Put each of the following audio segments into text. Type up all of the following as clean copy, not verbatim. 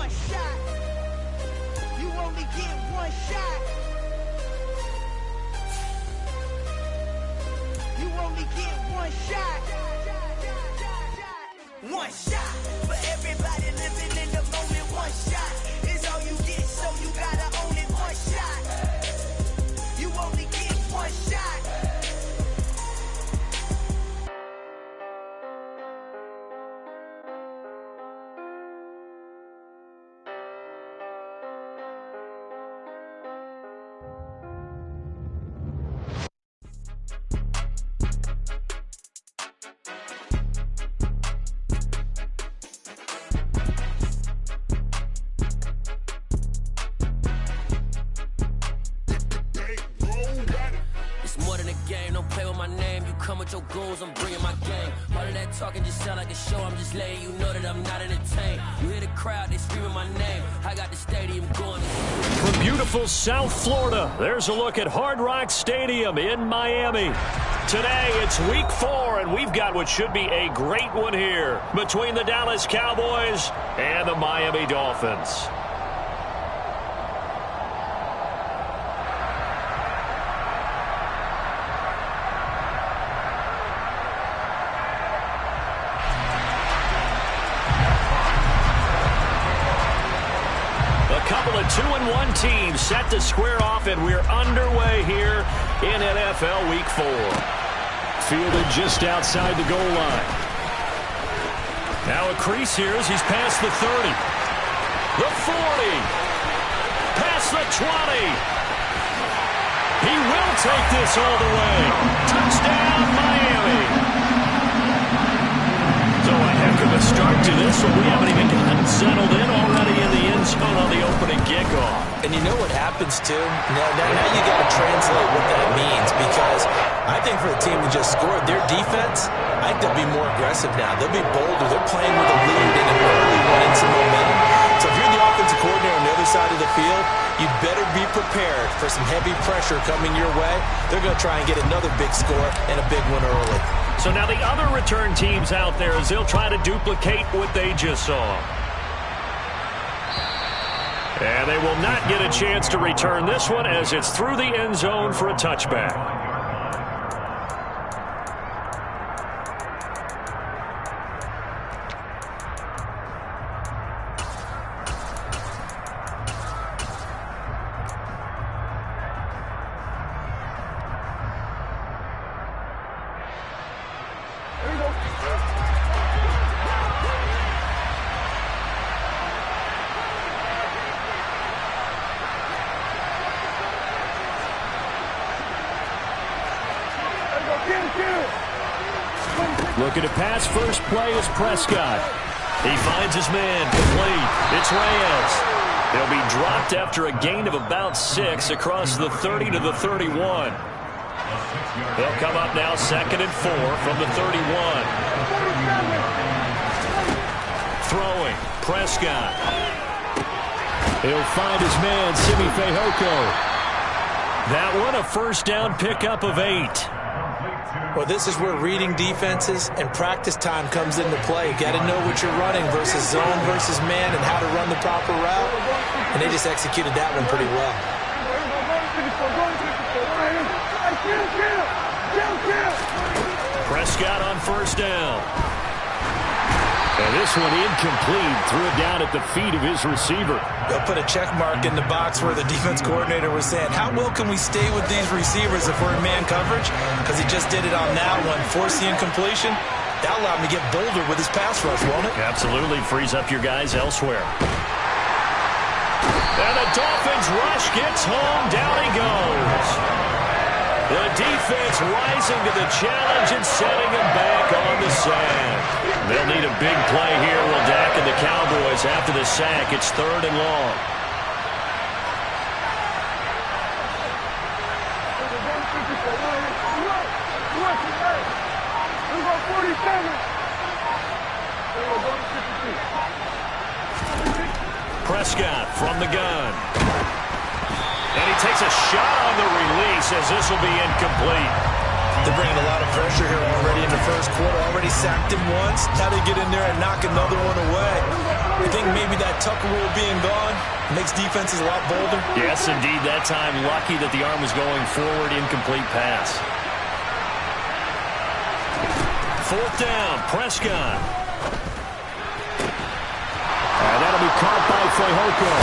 one shot. You only get one shot. You only get one shot. One shot for everybody living in the moment. One shot is all you get, so you gotta own it. One shot. You only get one shot. Come with your goons, I'm bringing my gang. All of that talking just sound like a show. I'm just letting you know that I'm not entertained. You hear the crowd, they screaming my name. I got the stadium going. From beautiful South Florida, there's a look at Hard Rock Stadium in Miami. Today, it's week 4, and we've got what should be a great one here between the Dallas Cowboys and the Miami Dolphins. Couple of 2-1 teams set to square off, and we're underway here in NFL Week 4. Fielded just outside the goal line. Now a crease here as he's past the 30. The 40. Past the 20. He will take this all the way. Touchdown, Miami. So a heck of a start to this one. We haven't even gotten settled in already in the end zone on the opening kickoff. And you know what happens, too? Now you got to translate what that means, because I think for the team that just scored, their defense, I think they'll be more aggressive now. They'll be bolder. They're playing with a lead and an early one and some momentum. So if you're the offensive coordinator on the other side of the field, you'd better be prepared for some heavy pressure coming your way. They're going to try and get another big score and a big one early. So now the other return teams out there as they'll try to duplicate what they just saw. And they will not get a chance to return this one as it's through the end zone for a touchback. Looking to pass, first play is Prescott. He finds his man, complete. It's Reyes. They'll be dropped after a gain of about 6 across the 30 to the 31. They'll come up now 2nd and 4 from the 31. Throwing, Prescott. He'll find his man, Simi Fehoko. That one a first down pickup of 8. Well, this is where reading defenses and practice time comes into play. You got to know what you're running versus zone versus man and how to run the proper route. And they just executed that one pretty well. Prescott on first down. And this one incomplete. Threw it down at the feet of his receiver. They'll put a check mark in the box where the defense coordinator was saying, how well can we stay with these receivers if we're in man coverage? Because he just did it on that one. Force the incompletion. That'll allow him to get bolder with his pass rush, won't it? Absolutely. Frees up your guys elsewhere. And the Dolphins rush gets home. Down he goes. The defense rising to the challenge and setting him back on the sand. They'll need a big play here, will Dak and the Cowboys after the sack. It's 3rd and long. Prescott from the gun. And he takes a shot on the release as this will be incomplete. They're bringing a lot of pressure here already in the first quarter. Already sacked him once. How do they get in there and knock another one away? I think maybe that Tucker rule being gone makes defenses a lot bolder. Yes, indeed. That time, lucky that the arm was going forward. Incomplete pass. Fourth down, Prescott. And that'll be caught by Fehoko.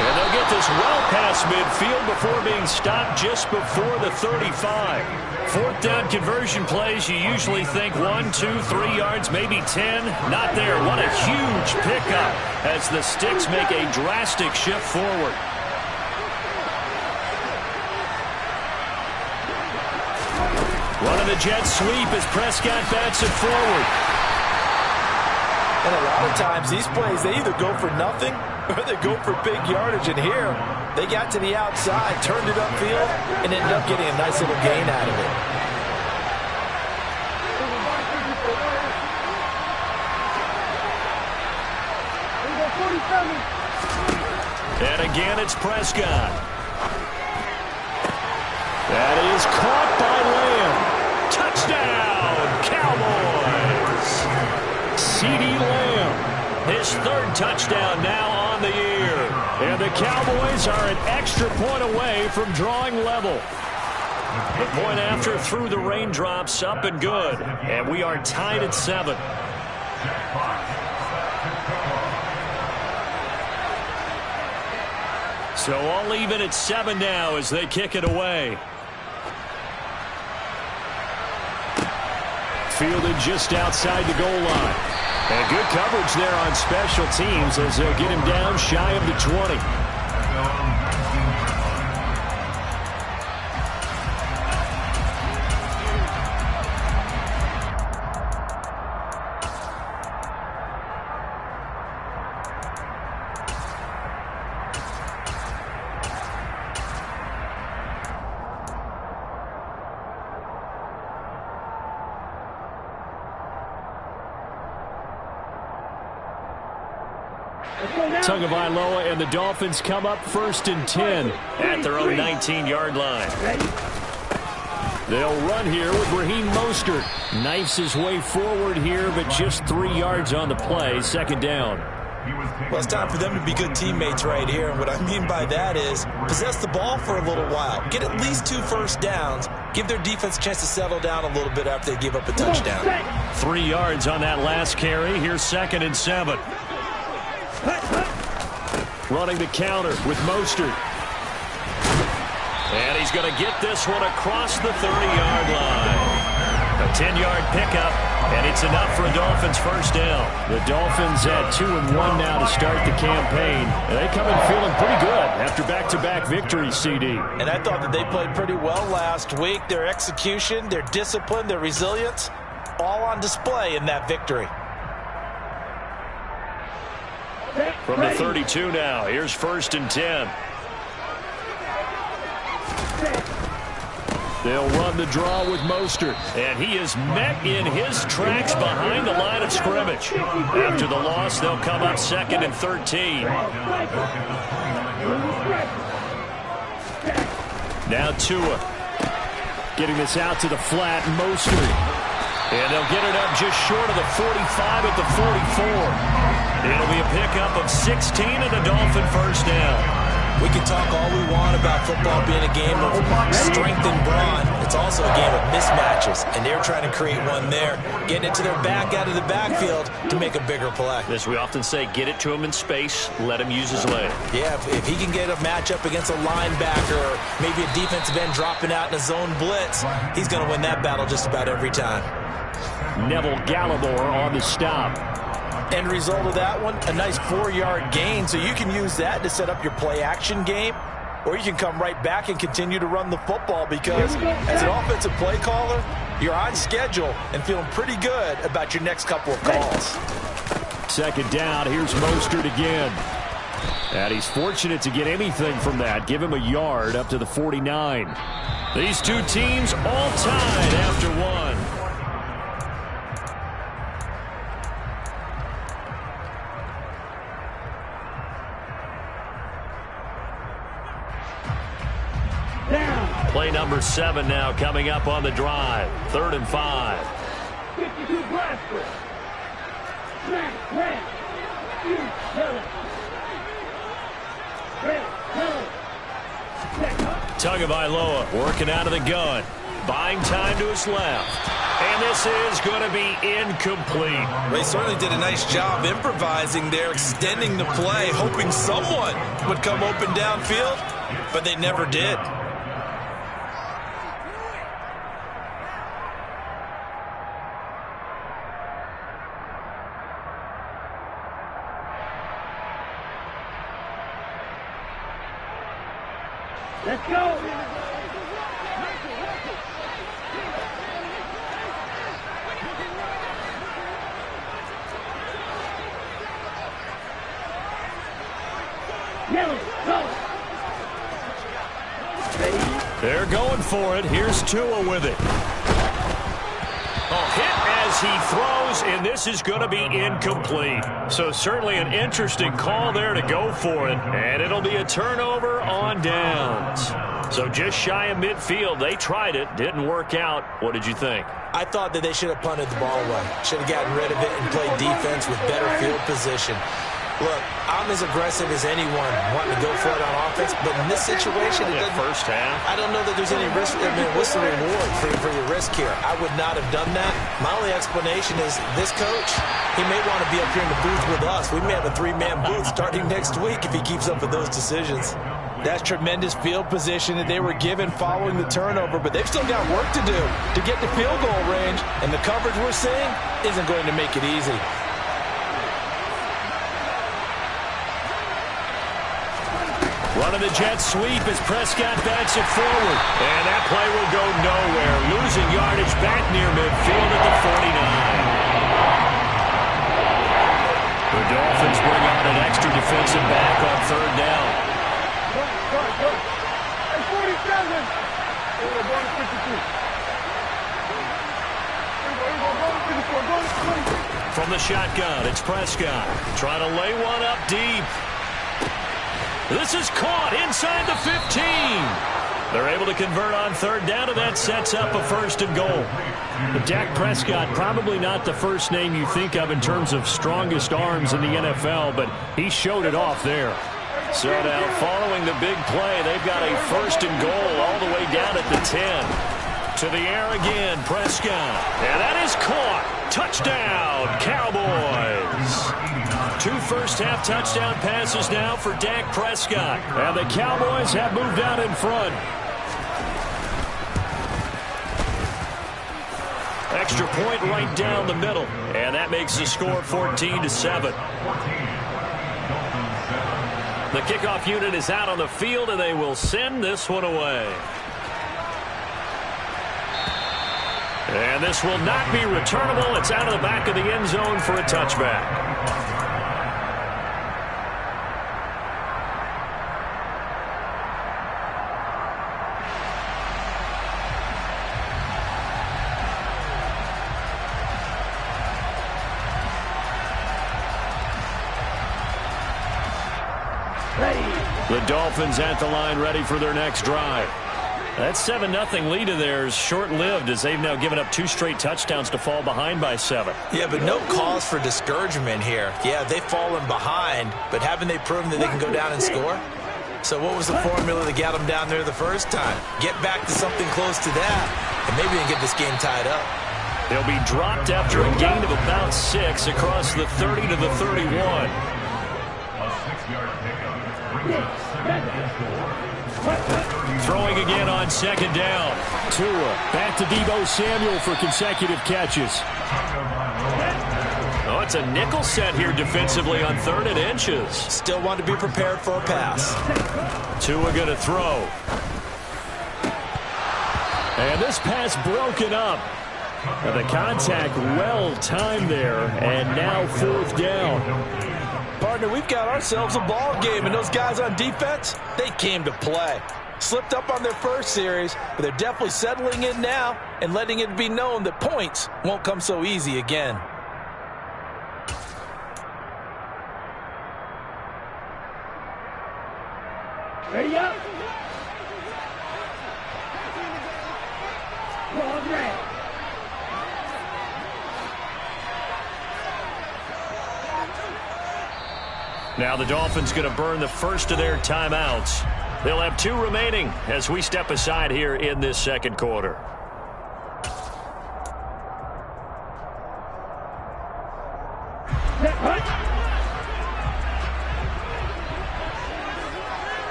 And they'll get this well past midfield before being stopped just before the 35. Fourth down conversion plays, you usually think 1, 2, 3 yards, maybe 10. Not there. What a huge pickup as the Sticks make a drastic shift forward. Running the jet sweep as Prescott bats it forward. And a lot of times, these plays, they either go for nothing or they go for big yardage. And here, they got to the outside, turned it upfield, and ended up getting a nice little gain out of it. And again, it's Prescott. That is caught by Lamb. Touchdown, Cowboys! CeeDee Lamb, his third touchdown now on the year. And the Cowboys are an extra point away from drawing level. The point after through the raindrops, up and good. And we are tied at 7. So all even at 7 now as they kick it away. Fielded just outside the goal line. And good coverage there on special teams as they'll get him down shy of the 20. Tagovailoa and the Dolphins come up 1st and 10 at their own 19-yard line. They'll run here with Raheem Mostert. Knifes his way forward here, but just 3 yards on the play. 2nd down. Well, it's time for them to be good teammates right here. And what I mean by that is possess the ball for a little while. Get at least 2 first downs. Give their defense a chance to settle down a little bit after they give up a touchdown. 3 yards on that last carry. Here's 2nd and 7. Running the counter with Mostert. And he's going to get this one across the 30-yard line. A 10-yard pickup, and it's enough for a Dolphins first down. The Dolphins at 2-1 now to start the campaign. And they come in feeling pretty good after back-to-back victories, CD. And I thought that they played pretty well last week. Their execution, their discipline, their resilience, all on display in that victory. From the 32 now, here's 1st and 10. They'll run the draw with Mostert, and he is met in his tracks behind the line of scrimmage. After the loss, they'll come up 2nd and 13. Now Tua getting this out to the flat, Mostert. And they'll get it up just short of the 45 at the 44. It'll be a pickup of 16 and a Dolphin first down. We can talk all we want about football being a game of strength and brawn. It's also a game of mismatches, and they're trying to create one there, getting it to their back out of the backfield to make a bigger play. As we often say, get it to him in space, let him use his leg. Yeah, if he can get a matchup against a linebacker or maybe a defensive end dropping out in a zone blitz, he's going to win that battle just about every time. Neville Gallimore on the stop. End result of that one, a nice 4-yard gain. So you can use that to set up your play-action game, or you can come right back and continue to run the football because as an offensive play caller, you're on schedule and feeling pretty good about your next couple of calls. 2nd down, here's Mostert again. And he's fortunate to get anything from that. Give him a yard up to the 49. These two teams all tied after 1. Play number 7 now coming up on the drive. 3rd and 5. 52 Bradford. Smack, red. Yellow. Red, yellow. Tagovailoa working out of the gun. Buying time to his left. And this is going to be incomplete. Well, he certainly did a nice job improvising there, extending the play, hoping someone would come open downfield, but they never did. Let's go. They're going for it. Here's Tua with it. Hit as he throws, and this is going to be incomplete. So certainly an interesting call there to go for it, and it'll be a turnover on downs. So just shy of midfield. They tried it. Didn't work out. What did you think? I thought that they should have punted the ball away. Should have gotten rid of it and played defense with better field position. Look, I'm as aggressive as anyone wanting to go for it on offense, but in this situation, it doesn't. First half. I don't know that there's any risk. What's the reward for your risk here? I would not have done that. My only explanation is this coach, he may want to be up here in the booth with us. We may have a 3-man booth starting next week if he keeps up with those decisions. That's tremendous field position that they were given following the turnover, but they've still got work to do to get to field goal range, and the coverage we're seeing isn't going to make it easy. Running the jet sweep as Prescott backs it forward. And that play will go nowhere. Losing yardage back near midfield at the 49. The Dolphins bring out an extra defensive back on 3rd down. Hey, 47. We're going to 52. From the shotgun, it's Prescott. Trying to lay one up deep. This is caught inside the 15. They're able to convert on 3rd down, and that sets up a 1st and goal. But Dak Prescott, probably not the first name you think of in terms of strongest arms in the NFL, but he showed it off there. So now, following the big play, they've got a 1st and goal all the way down at the 10. To the air again, Prescott. And that is caught. Touchdown, Cowboys. 2 first-half touchdown passes now for Dak Prescott. And the Cowboys have moved out in front. Extra point right down the middle. And that makes the score 14-7. The kickoff unit is out on the field, and they will send this one away. And this will not be returnable. It's out of the back of the end zone for a touchback. The Dolphins at the line, ready for their next drive. That 7-0 lead of theirs short-lived as they've now given up 2 straight touchdowns to fall behind by 7. Yeah, but no cause for discouragement here. Yeah, they've fallen behind, but haven't they proven that they can go down and score? So what was the formula that got them down there the first time? Get back to something close to that, and maybe they can get this game tied up. They'll be dropped after a gain of about 6 across the 30 to the 31. Throwing again on 2nd down. Tua back to Deebo Samuel for consecutive catches. Oh, it's a nickel set here defensively on 3rd and inches. Still want to be prepared for a pass. Tua going to throw. And this pass broken up. And the contact well timed there. And now 4th down. Partner, we've got ourselves a ball game, and those guys on defense, they came to play. Slipped up on their first series, but they're definitely settling in now and letting it be known that points won't come so easy again. Ready up. Now the Dolphins going to burn the first of their timeouts. They'll have 2 remaining as we step aside here in this second quarter.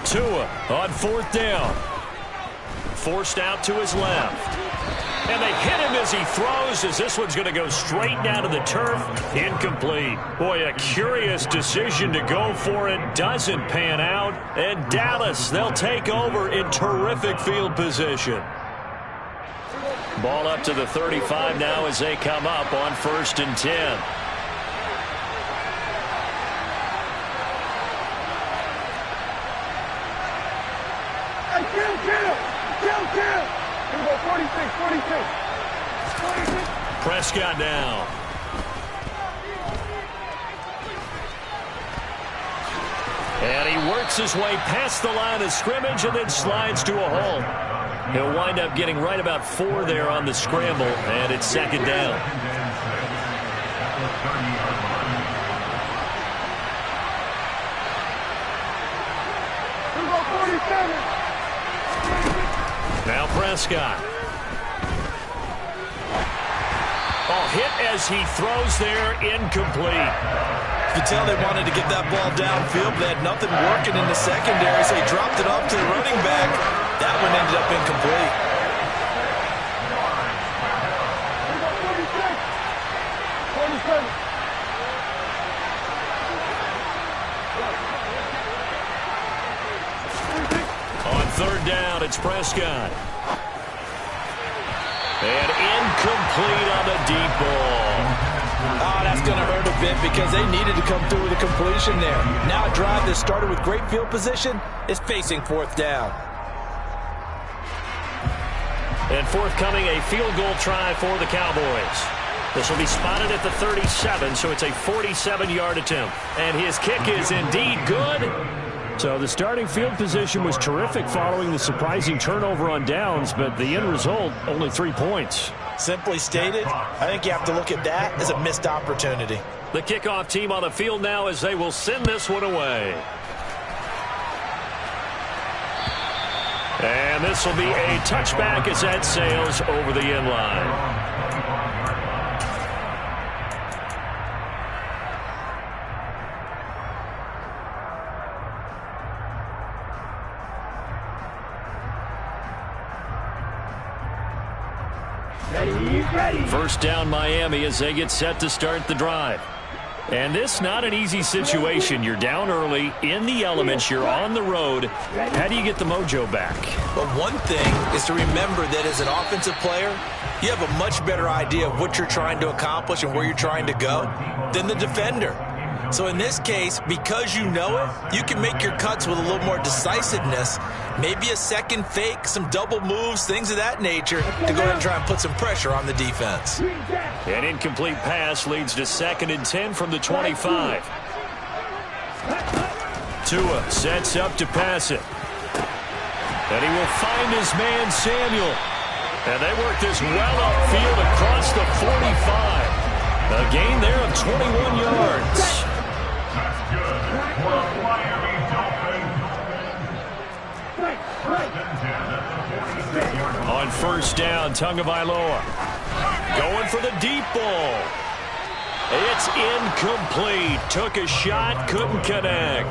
Tua on 4th down. Forced out to his left. And they hit him as he throws, as this one's going to go straight down to the turf. Incomplete. Boy, a curious decision to go for it. Doesn't pan out. And Dallas, they'll take over in terrific field position. Ball up to the 35 now as they come up on 1st and 10. Here we go, 46. Prescott now. And he works his way past the line of scrimmage and then slides to a hole. He'll wind up getting right about 4 there on the scramble, and it's 2nd down. Here we go, 47. Now Prescott. Oh, hit as he throws there, incomplete. You could tell they wanted to get that ball downfield, but they had nothing working in the secondary, so he dropped it off to the running back. That one ended up incomplete. On 3rd down, it's Prescott. And incomplete on the deep ball. Oh, that's going to hurt a bit because they needed to come through with a completion there. Now a drive that started with great field position is facing 4th down. And forthcoming, a field goal try for the Cowboys. This will be spotted at the 37, so it's a 47-yard attempt. And his kick is indeed good. So the starting field position was terrific following the surprising turnover on downs, but the end result, only 3 points. Simply stated, I think you have to look at that as a missed opportunity. The kickoff team on the field now as they will send this one away. And this will be a touchback as that sails over the end line. First down Miami as they get set to start the drive. And this not an easy situation. You're down early, in the elements, you're on the road. How do you get the mojo back? Well, one thing is to remember that as an offensive player, you have a much better idea of what you're trying to accomplish and where you're trying to go than the defender. So in this case, because you know it, you can make your cuts with a little more decisiveness, maybe a second fake, some double moves, things of that nature, to go ahead and try and put some pressure on the defense. An incomplete pass leads to 2nd and 10 from the 25. Tua sets up to pass it. And he will find his man Samuel. And they work this well upfield across the 45. A gain there of 21 yards. On 1st down, Tagovailoa going for the deep ball. It's incomplete. Took a shot, couldn't connect.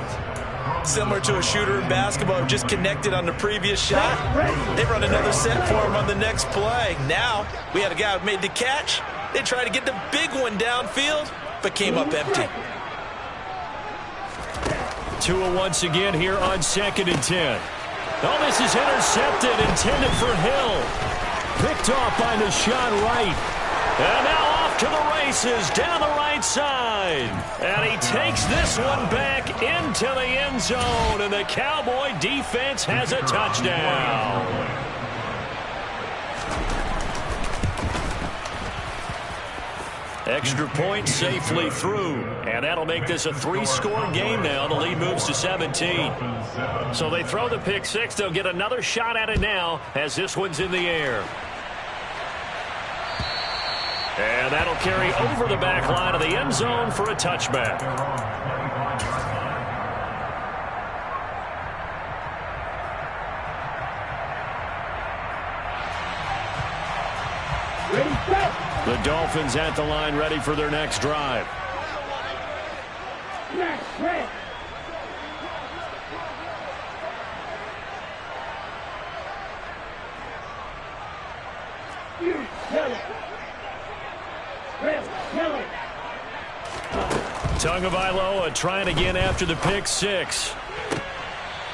Similar to a shooter in basketball, just connected on the previous shot. They run another set for him on the next play. Now, we had a guy who made the catch. They tried to get the big one downfield, but came up empty. Tua once again here on 2nd and 10. Oh, this is intercepted, intended for Hill. Picked off by Nashawn Wright. And now off to the races down the right side. And he takes this one back into the end zone. And the Cowboy defense has a touchdown. Extra point safely through. And that'll make this a 3-score game now. The lead moves to 17. So they throw the pick six. They'll get another shot at it now as this one's in the air. And that'll carry over the back line of the end zone for a touchback. The Dolphins at the line ready for their next drive. Tagovailoa trying again after the pick six.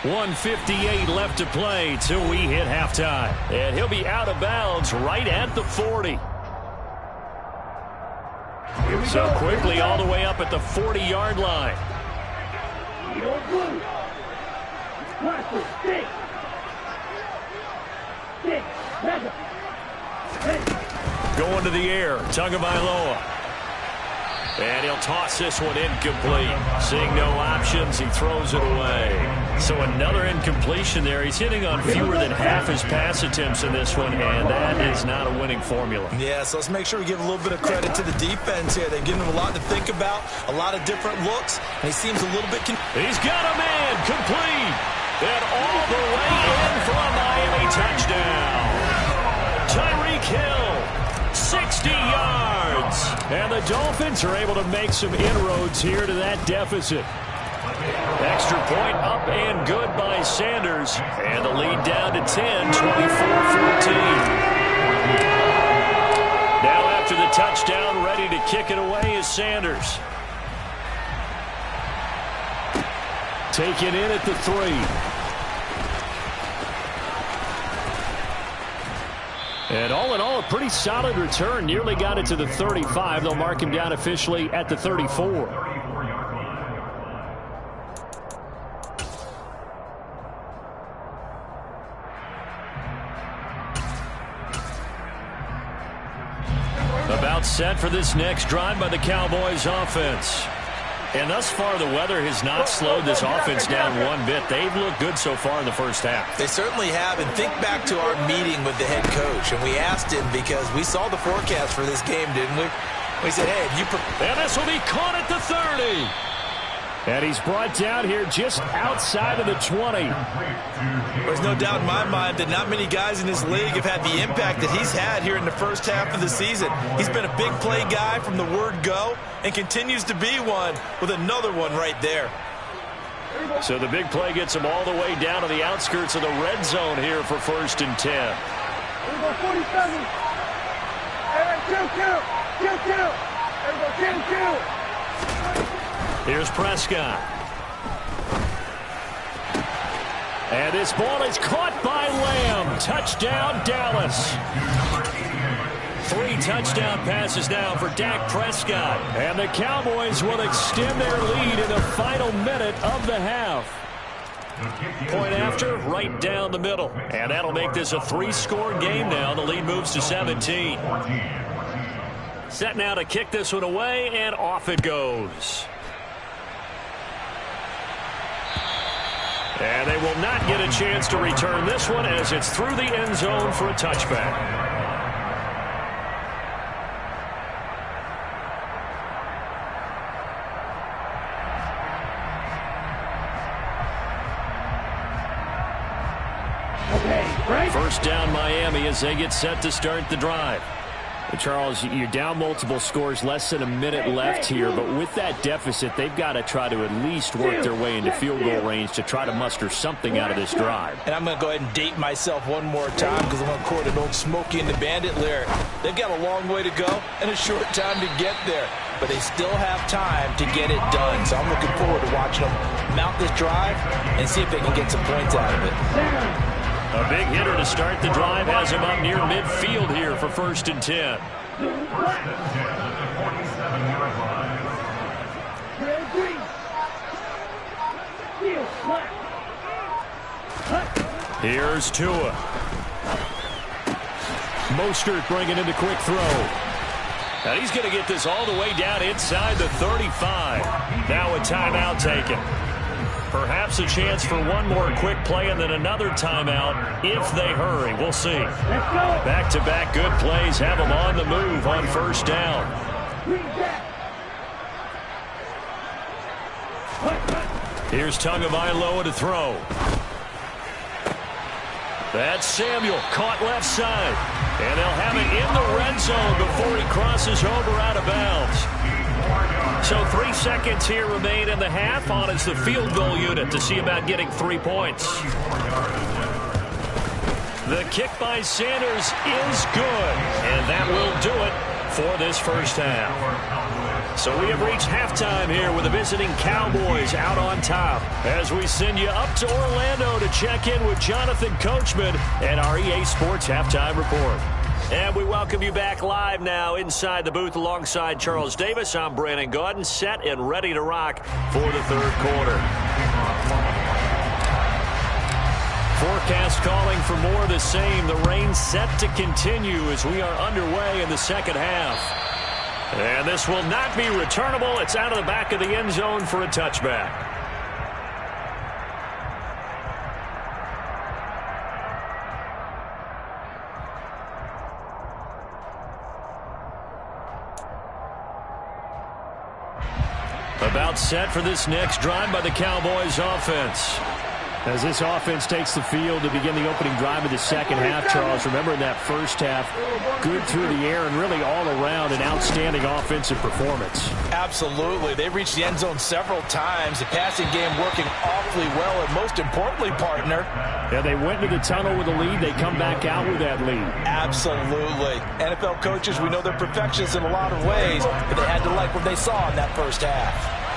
1:58 left to play till we hit halftime. And he'll be out of bounds right at the 40. So quickly all the way up at the 40-yard line. Going to the air, Tagovailoa. And he'll toss this one incomplete. Seeing no options, he throws it away. So another incompletion there. He's hitting on fewer than half his pass attempts in this one, and that is not a winning formula. Yeah, so let's make sure we give a little bit of credit to the defense here. They've given him a lot to think about, a lot of different looks, and he seems a little bit... He's got a man complete. And all the way in for a Miami touchdown. Tyreek Hill, 60 yards. And the Dolphins are able to make some inroads here to that deficit. Extra point up and good by Sanders. And the lead down to 10, 24-14. Now after the touchdown, ready to kick it away is Sanders. Taken in at the 3. And all in all, a pretty solid return. Nearly got it to the 35. They'll mark him down officially at the 34. About set for this next drive by the Cowboys offense. And thus far, the weather has not slowed this offense down one bit. They've looked good so far in the first half. They certainly have. And think back to our meeting with the head coach. And we asked him because we saw the forecast for this game, didn't we? We said, hey, if you... And this will be caught at the 30. And he's brought down here just outside of the 20. There's no doubt in my mind that not many guys in this league have had the impact that he's had here in the first half of the season. He's been a big play guy from the word go and continues to be one with another one right there. So the big play gets him all the way down to the outskirts of the red zone here for 1st and 10. 47. Everybody, 2. Here's Prescott. And this ball is caught by Lamb. Touchdown, Dallas. 3 touchdown passes now for Dak Prescott. And the Cowboys will extend their lead in the final minute of the half. Point after, right down the middle. And that'll make this a 3-score game now. The lead moves to 17. Set now to kick this one away, and off it goes. And they will not get a chance to return this one as it's through the end zone for a touchback. First down Miami as they get set to start the drive. Charles, you're down multiple scores, less than a minute left here, but with that deficit, they've got to try to at least work their way into field goal range to try to muster something out of this drive. And I'm going to go ahead and date myself one more time because I'm going to quote an old Smokey and the Bandit lyric. They've got a long way to go and a short time to get there, but they still have time to get it done. So I'm looking forward to watching them mount this drive and see if they can get some points out of it. A big hitter to start the drive has him up near midfield here for 1st and 10. Here's Tua. Mostert bringing in the quick throw. And he's going to get this all the way down inside the 35. Now a timeout taken. Perhaps a chance for one more quick play and then another timeout if they hurry. We'll see. Back-to-back good plays have them on the move on first down. Here's Tagovailoa to throw. That's Samuel, caught left side. And they'll have it in the red zone before he crosses over out of bounds. So 3 seconds here remain in the half on as the field goal unit to see about getting 3 points. The kick by Sanders is good, and that will do it for this first half. So we have reached halftime here with the visiting Cowboys out on top as we send you up to Orlando to check in with Jonathan Coachman and our EA Sports Halftime Report. And we welcome you back live now inside the booth alongside Charles Davis. I'm Brandon Gaudin, set and ready to rock for the third quarter. Forecast calling for more of the same. The rain set to continue as we are underway in the second half. And this will not be returnable. It's out of the back of the end zone for a touchback. About set for this next drive by the Cowboys offense. As this offense takes the field to begin the opening drive of the second half, Charles, remember in that first half, good through the air and really all around an outstanding offensive performance. Absolutely. They reached the end zone several times. The passing game working awfully well, and most importantly, partner. Yeah, they went into the tunnel with a lead. They come back out with that lead. Absolutely. NFL coaches, we know they're perfectionists in a lot of ways, but they had to like what they saw in that first half.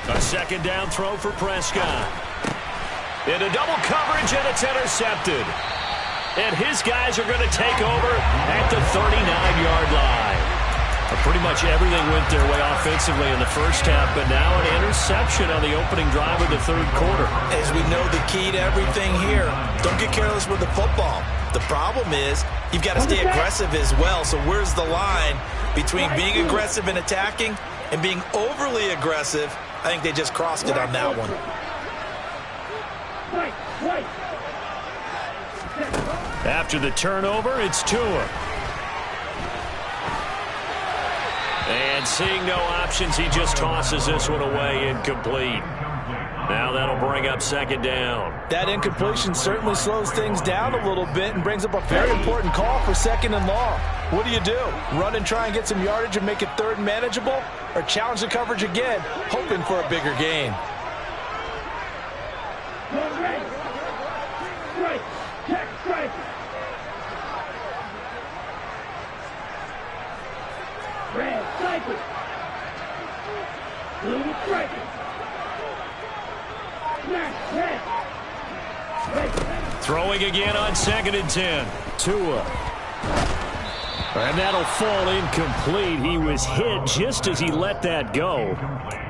A second down throw for Prescott. Into double coverage, and it's intercepted. And his guys are going to take over at the 39-yard line. Pretty much everything went their way offensively in the first half, but now an interception on the opening drive of the third quarter. As we know, the key to everything here, don't get careless with the football. The problem is you've got to stay aggressive as well. So where's the line between being aggressive and attacking and being overly aggressive? I think they just crossed it on that one. After the turnover, it's Tua. And seeing no options, he just tosses this one away incomplete. Now that'll bring up second down. That incompletion certainly slows things down a little bit and brings up a very important call for second and long. What do? Run and try and get some yardage and make it third and manageable? Or challenge the coverage again, hoping for a bigger gain? Throwing again on 2nd and 10. Tua. And that'll fall incomplete. He was hit just as he let that go.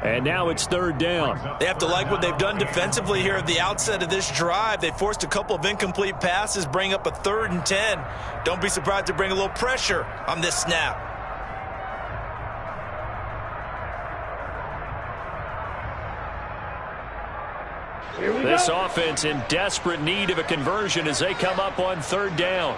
And now it's third down. They have to like what they've done defensively here at the outset of this drive. They forced a couple of incomplete passes, bring up a 3rd and 10. Don't be surprised to bring a little pressure on this snap. This offense in desperate need of a conversion as they come up on third down.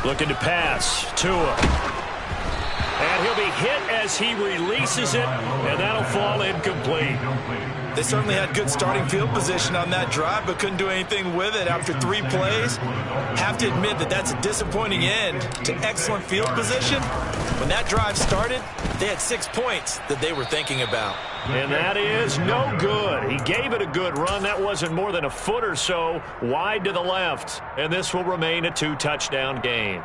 Looking to pass. Tua. And he'll be hit as he releases it, and that'll fall incomplete. They certainly had good starting field position on that drive, but couldn't do anything with it after 3 plays. Have to admit that that's a disappointing end to excellent field position. When that drive started, they had 6 points that they were thinking about. And that is no good. He gave it a good run. That wasn't more than a foot or so wide to the left. And this will remain a 2-touchdown game.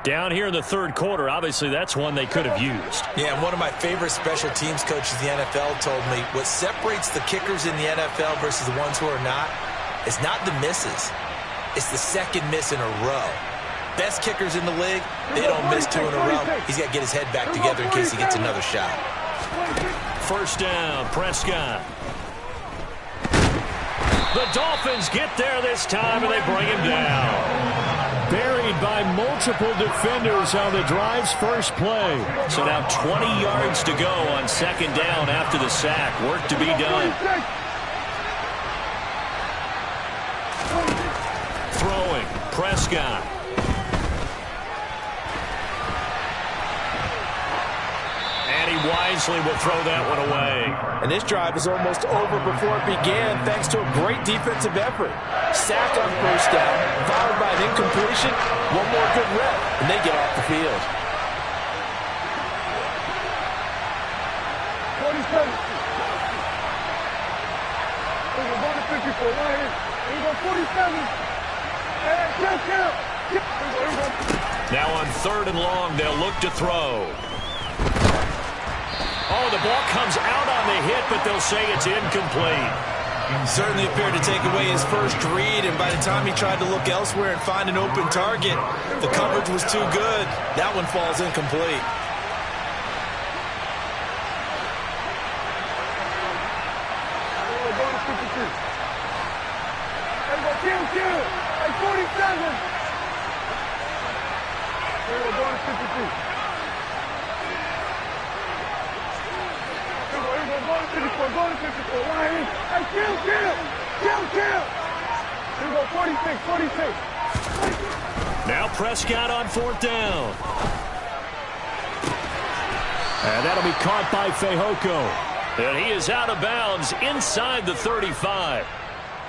Down here in the third quarter, obviously that's one they could have used. Yeah, and one of my favorite special teams coaches in the NFL told me what separates the kickers in the NFL versus the ones who are not is not the misses. It's the second miss in a row. Best kickers in the league, they don't miss 2 in a row. He's got to get his head back together in case he gets another shot. First down, Prescott. The Dolphins get there this time, and they bring him down. Buried by multiple defenders on the drive's first play. So now 20 yards to go on second down after the sack. Work to be done. Throwing, Prescott. And he wisely will throw that one away. And this drive is almost over before it began thanks to a great defensive effort. Sack on first down, followed by an incompletion, one more good rep, and they get off the field. 47. We're going to 54. Right here. We're going 47. Now on third and long, they'll look to throw. Oh, the ball comes out on the hit, but they'll say it's incomplete. Certainly appeared to take away his first read, and by the time he tried to look elsewhere and find an open target, the coverage was too good. That one falls incomplete. We're going to 53. Everybody kill. Hey, 47. We're going to 53. Going to 54. Right here. Hey, kill. Here we go, 46. Now Prescott on fourth down. And that'll be caught by Fehoko. And he is out of bounds inside the 35.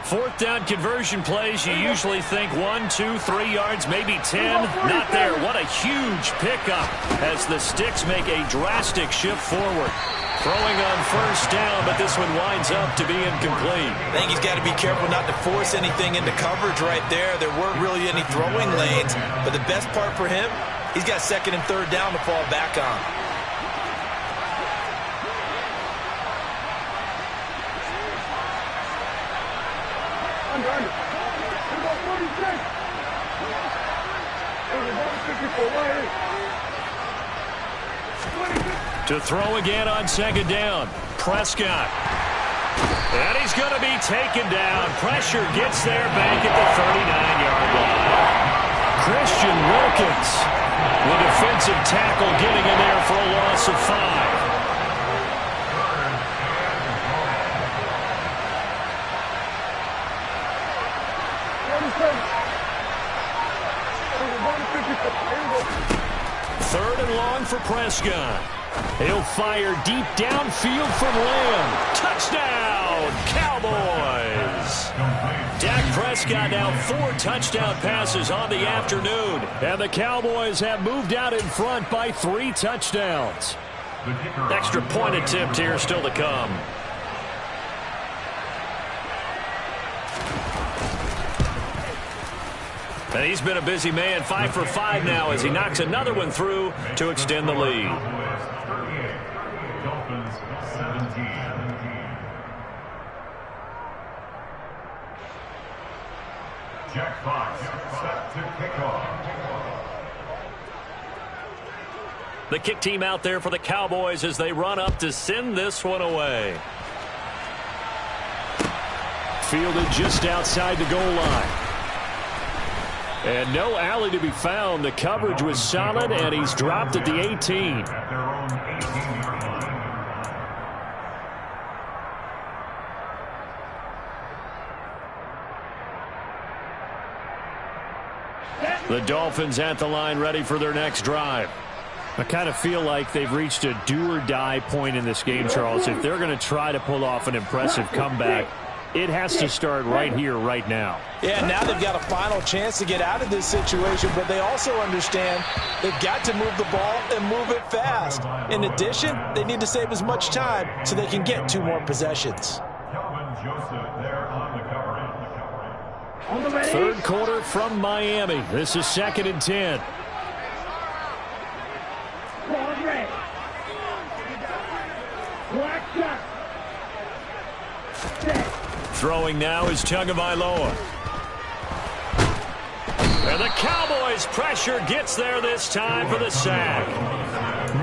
Fourth down conversion plays, you usually think 1, 2, 3 yards, maybe 10. Not there. What a huge pickup as the Sticks make a drastic shift forward. Throwing on first down, but this one winds up to be incomplete. I think he's got to be careful not to force anything into coverage right there. There weren't really any throwing lanes, but the best part for him, he's got second and third down to fall back on. Under. Here we go, 46. We're going to 54. Right here. To throw again on second down. Prescott. And he's going to be taken down. Pressure gets there back at the 39-yard line. Christian Wilkins, the defensive tackle, getting in there for a loss of 5. Third and long for Prescott. He'll fire deep downfield from Lamb. Touchdown, Cowboys! Dak Prescott now 4 touchdown passes on the afternoon. And the Cowboys have moved out in front by 3 touchdowns. Extra point attempt here still to come. And he's been a busy man, 5 for 5 now as he knocks another one through to extend the lead. Jack Fox set to kick off. The kick team out there for the Cowboys as they run up to send this one away. Fielded just outside the goal line. And no alley to be found. The coverage was solid, and he's dropped at the 18. At their own 18-yard line. The Dolphins at the line ready for their next drive. I kind of feel like they've reached a do-or-die point in this game, Charles. If they're going to try to pull off an impressive comeback, it has to start right here, right now. Yeah, now they've got a final chance to get out of this situation, but they also understand they've got to move the ball and move it fast. In addition, they need to save as much time so they can get 2 more possessions. Kelvin Joseph there on the cover. Third quarter from Miami. This is 2nd and 10. Throwing now is Tagovailoa. And the Cowboys' pressure gets there this time for the sack.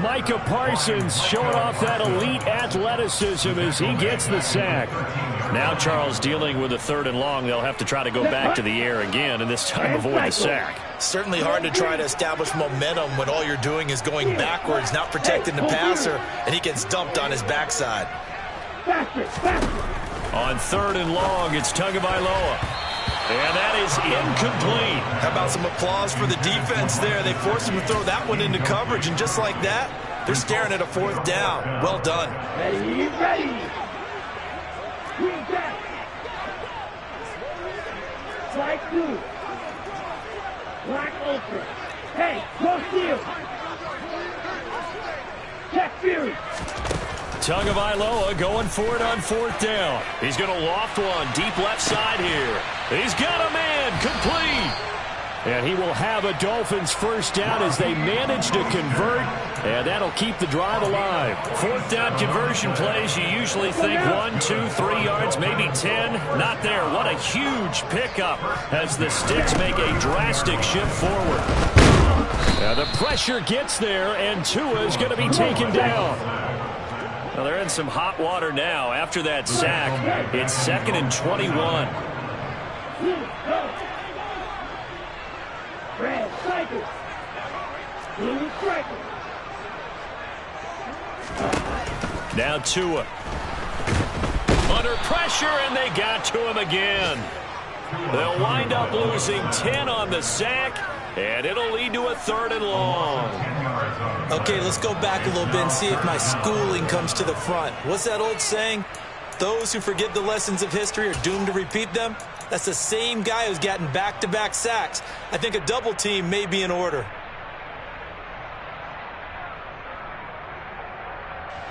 Micah Parsons showing off that elite athleticism as he gets the sack. Now Charles dealing with a 3rd and long. They'll have to try to go back to the air again and this time avoid the sack. Certainly hard to try to establish momentum when all you're doing is going backwards, not protecting the passer, and he gets dumped on his backside. On 3rd and long, it's Tagovailoa. And that is incomplete. How about some applause for the defense there? They forced him to throw that one into coverage, and just like that, they're staring at a 4th down. Well done. Ready. Strike 2. Black open. Hey, go steal. Check Fury. Tagovailoa going for it on 4th down. He's going to loft one deep left side here. He's got a man complete. And he will have a Dolphins 1st down as they manage to convert. And that'll keep the drive alive. 4th down conversion plays, you usually think 1, 2, 3 yards, maybe 10. Not there. What a huge pickup as the Sticks make a drastic shift forward. Now the pressure gets there, and Tua is going to be taken down. Well, they're in some hot water now. After that sack, it's 2nd and 21. Now Tua. Under pressure, and they got to him again. They'll wind up losing 10 on the sack, and it'll lead to a 3rd and long. Okay, let's go back a little bit and see if my schooling comes to the front. What's that old saying? Those who forget the lessons of history are doomed to repeat them. That's the same guy who's gotten back-to-back sacks. I think a double team may be in order.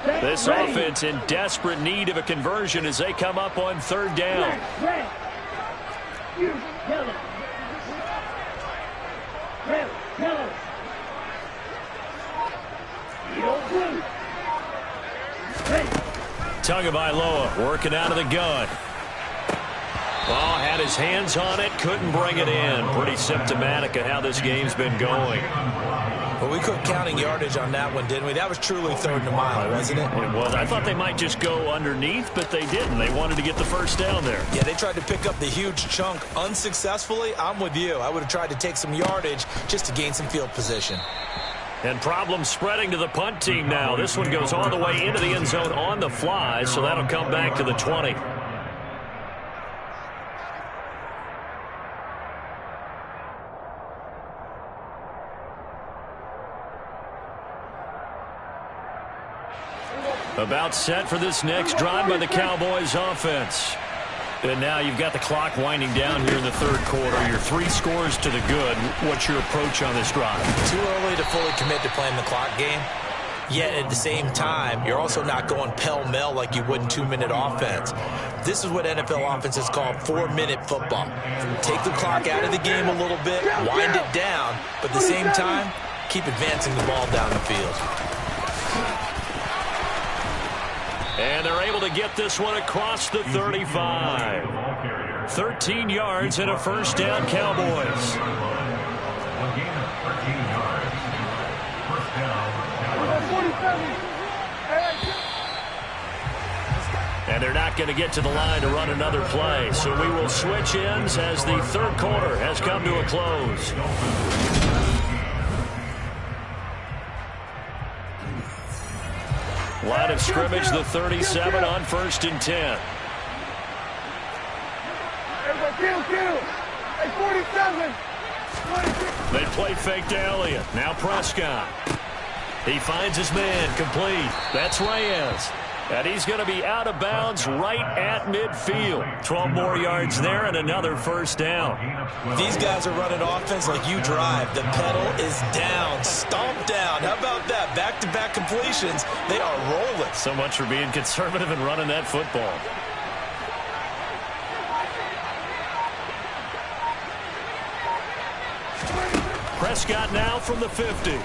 This offense in desperate need of a conversion as they come up on 3rd down. Tagovailoa working out of the gun. Ball had his hands on it, couldn't bring it in. Pretty symptomatic of how this game's been going. Well, we quit counting yardage on that one, didn't we? That was truly 3rd and a mile, wasn't it? It was. I thought they might just go underneath, but they didn't. They wanted to get the 1st down there. Yeah, they tried to pick up the huge chunk unsuccessfully. I'm with you. I would have tried to take some yardage just to gain some field position. And problems spreading to the punt team now. This one goes all the way into the end zone on the fly, so that'll come back to the 20. About set for this next drive by the Cowboys offense. And now you've got the clock winding down here in the 3rd quarter. You're 3 scores to the good. What's your approach on this drive? Too early to fully commit to playing the clock game. Yet at the same time, you're also not going pell-mell like you would in 2-minute offense. This is what NFL offenses call 4-minute football. Take the clock out of the game a little bit, wind it down, but at the same time, keep advancing the ball down the field. And they're able to get this one across the 35. 13 yards and a 1st down, Cowboys. And they're not going to get to the line to run another play. So we will switch ends as the 3rd quarter has come to a close. Line of scrimmage, the 37 on 1st and 10. They play fake to Elliott. Now Prescott. He finds his man complete. That's Reyes. And he's going to be out of bounds right at midfield. 12 more yards there and another 1st down. These guys are running offense like you drive. The pedal is down, stomped down. How about that? Back-to-back completions. They are rolling. So much for being conservative and running that football. Prescott now from the 50.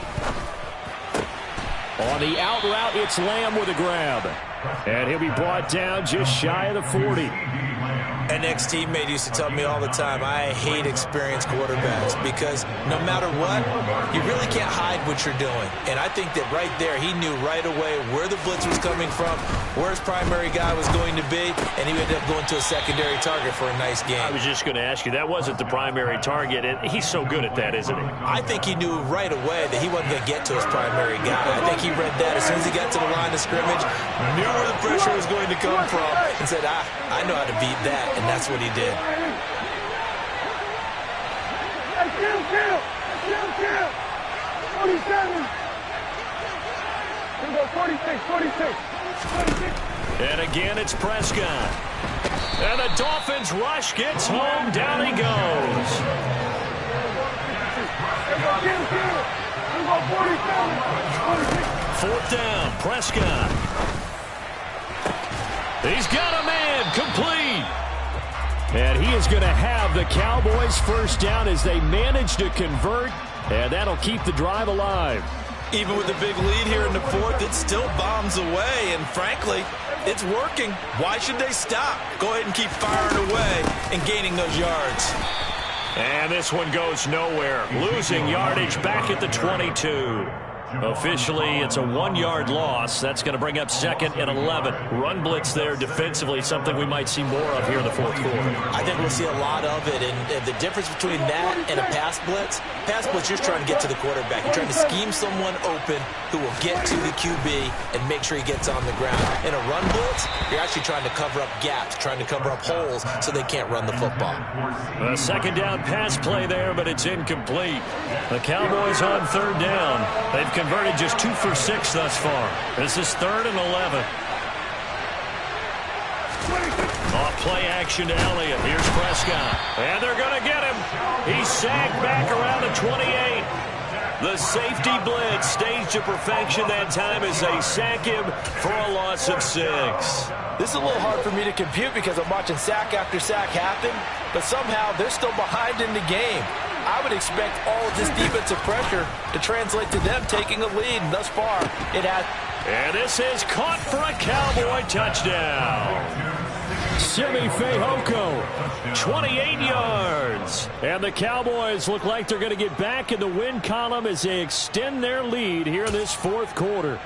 On the out route, it's Lamb with a grab. And he'll be brought down just shy of the 40. An ex-teammate used to tell me all the time, I hate experienced quarterbacks because no matter what, you really can't hide what you're doing. And I think that right there, he knew right away where the blitz was coming from, where his primary guy was going to be, and he ended up going to a secondary target for a nice game. I was just going to ask you, that wasn't the primary target, and he's so good at that, isn't he? I think he knew right away that he wasn't going to get to his primary guy. I think he read that as soon as he got to the line of scrimmage, knew where the pressure was going to come from, and said, I know how to beat that. And that's what he did. Hey, kill. 47. We go 46. And again, it's Prescott. And the Dolphins rush gets home. Down he goes. We go 47. 4th down, Prescott. He's got a man, complete. And he is going to have the Cowboys' first down as they manage to convert, and that'll keep the drive alive. Even with a big lead here in the 4th, it still bombs away, and frankly, it's working. Why should they stop? Go ahead and keep firing away and gaining those yards. And this one goes nowhere, losing yardage back at the 22. Officially, it's a 1-yard loss. That's going to bring up 2nd and 11. Run blitz there defensively, something we might see more of here in the 4th quarter. I think we'll see a lot of it, and the difference between that and a pass blitz, you're trying to get to the quarterback. You're trying to scheme someone open who will get to the QB and make sure he gets on the ground. In a run blitz, you're actually trying to cover up gaps, trying to cover up holes so they can't run the football. A 2nd down pass play there, but it's incomplete. The Cowboys on 3rd down. They've converted just 2 for 6 thus far. This is 3rd and 11. Off play action to Elliott. Here's Prescott. And they're going to get him. He's sagged back around the 28. The safety blitz staged to perfection that time as they sack him for a loss of 6. This is a little hard for me to compute because I'm watching sack after sack happen, but somehow they're still behind in the game. I would expect all of this defensive pressure to translate to them taking a lead, and thus far, it has. And this is caught for a Cowboy touchdown. Simi Fehoko, 28 yards. And the Cowboys look like they're going to get back in the win column as they extend their lead here in this 4th quarter.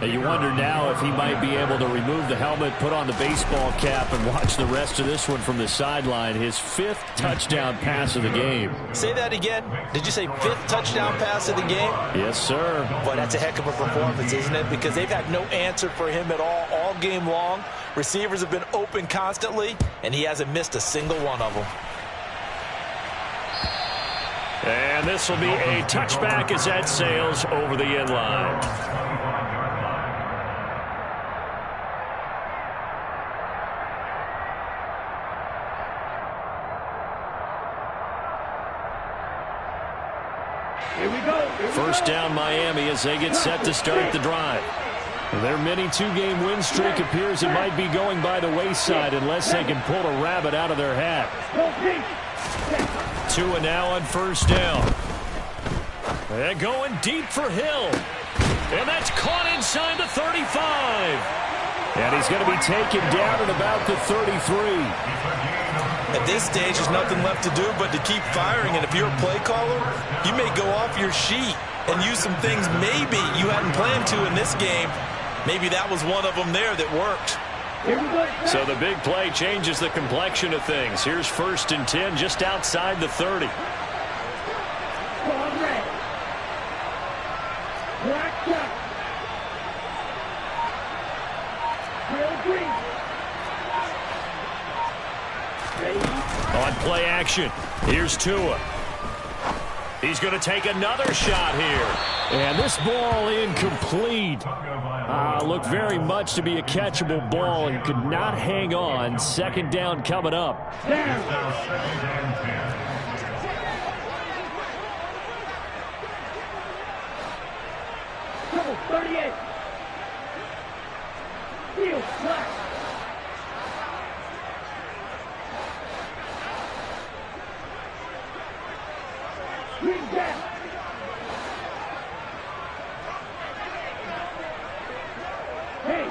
And you wonder now if he might be able to remove the helmet, put on the baseball cap, and watch the rest of this one from the sideline. His 5th touchdown pass of the game. Say that again. Did you say 5th touchdown pass of the game? Yes, sir. Boy, that's a heck of a performance, isn't it? Because they've had no answer for him at all game long. Receivers have been open constantly, and he hasn't missed a single one of them. And this will be a touchback as that sails over the end line. Here we go. First down Miami as they get set to start the drive. Their mini 2-game win streak appears it might be going by the wayside unless they can pull a rabbit out of their hat. Tua now on 1st down. They're going deep for Hill. And that's caught inside the 35. And he's going to be taken down at about the 33. At this stage, there's nothing left to do but to keep firing. And if you're a play caller, you may go off your sheet and use some things maybe you hadn't planned to in this game. Maybe that was one of them there that worked. So the big play changes the complexion of things. Here's 1st and 10 just outside the 30. On play action, here's Tua. He's going to take another shot here. And this ball incomplete. Looked very much to be a catchable ball and could not hang on. 2nd down coming up. Double 38. Field flat. Green back. Hey,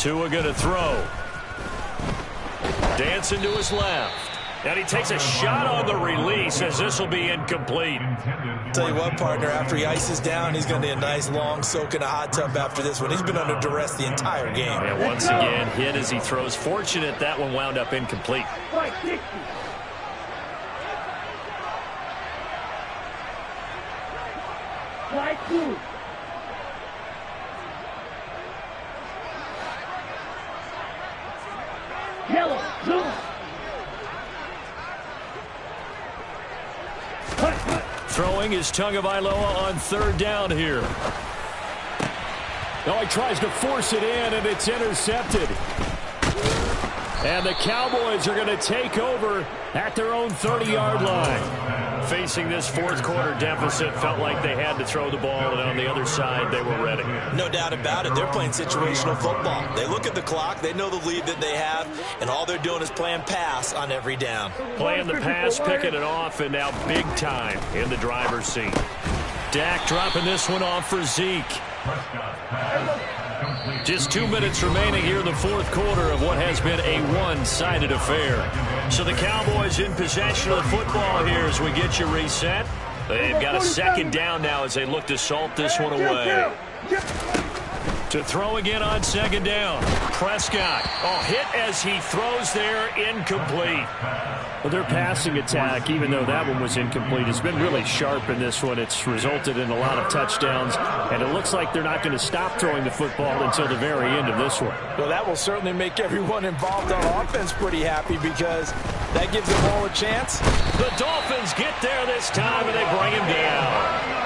Tua going to throw. Dancing to his left. And he takes a shot on the release as this will be incomplete. Tell you what, partner, after he ices down, he's going to need a nice long soak in a hot tub after this one. He's been under duress the entire game. And once again, hit as he throws. Fortunate that one wound up incomplete. Yellow, blue. Throwing is Tagovailoa on third down here. Oh, he tries to force it in, and it's intercepted. And the Cowboys are going to take over at their own 30-yard line. Facing this fourth quarter deficit, felt like they had to throw the ball, and on the other side, they were ready. No doubt about it. They're playing situational football. They look at the clock, they know the lead that they have, and all they're doing is playing pass on every down. Playing the pass, picking it off, and now big time in the driver's seat. Dak dropping this one off for Zeke. Just 2 minutes remaining here in the fourth quarter of what has been a one-sided affair. So the Cowboys in possession of the football here as we get you reset. They've got a second down now as they look to salt this one away. To throw again on second down. Prescott. Oh, hit as he throws there, incomplete. Well, their passing attack, even though that one was incomplete, has been really sharp in this one. It's resulted in a lot of touchdowns, and it looks like they're not going to stop throwing the football until the very end of this one. Well, that will certainly make everyone involved on offense pretty happy because that gives them all a chance. The Dolphins get there this time, and they bring him down.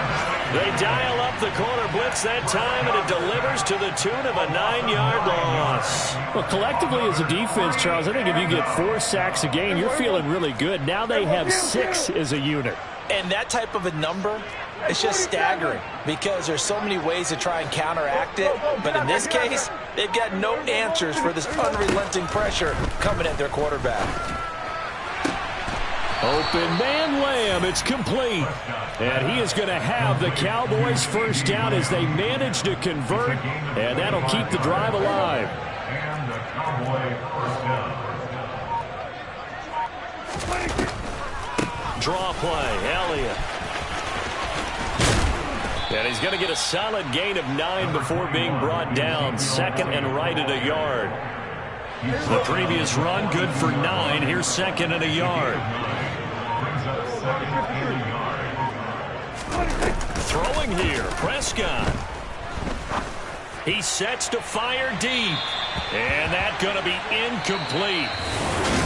They dial up the corner blitz that time, and it delivers to the tune of a 9-yard loss. Well, collectively as a defense, Charles, I think if you get 4 sacks a game, you're feeling really good. Now they have 6 as a unit. And that type of a number, it's just staggering because there's so many ways to try and counteract it. But in this case, they've got no answers for this unrelenting pressure coming at their quarterback. Open man Lamb, it's complete. And he is going to have the Cowboys first down as they manage to convert, and that'll keep the drive alive. And the Cowboy first down. Draw play, Elliott. And he's going to get a solid gain of 9 before being brought down. Second and right at a yard. The previous run, good for 9. Here's second and a yard. Throwing here, Prescott. He sets to fire deep. And that's going to be incomplete.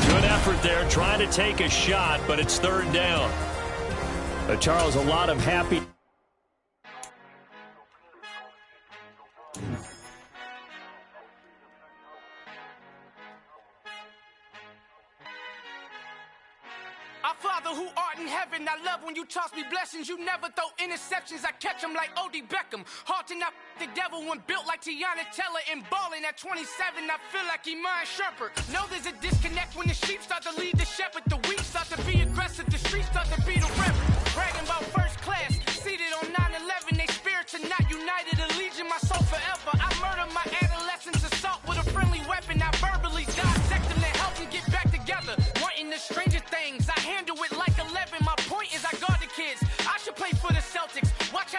Good effort there, trying to take a shot, but it's third down. Charles, a lot of happy. Our Father who art in heaven, I love when you toss me blessings. You never throw interceptions, I catch them like O.D. Beckham. Hard to knock the devil when built like Tiana Teller and balling at 27. I feel like Iman Shumpert. Know there's a disconnect when the sheep start to lead the shepherd. The weak start to be aggressive, the streets start to be the rebel. Bragging about first class, seated on 9/11. They spirits are not united, a legion, my soul forever. I murder my adolescence assault with a friendly weapon. I verbally dissect them to help them get back together. Wanting the strength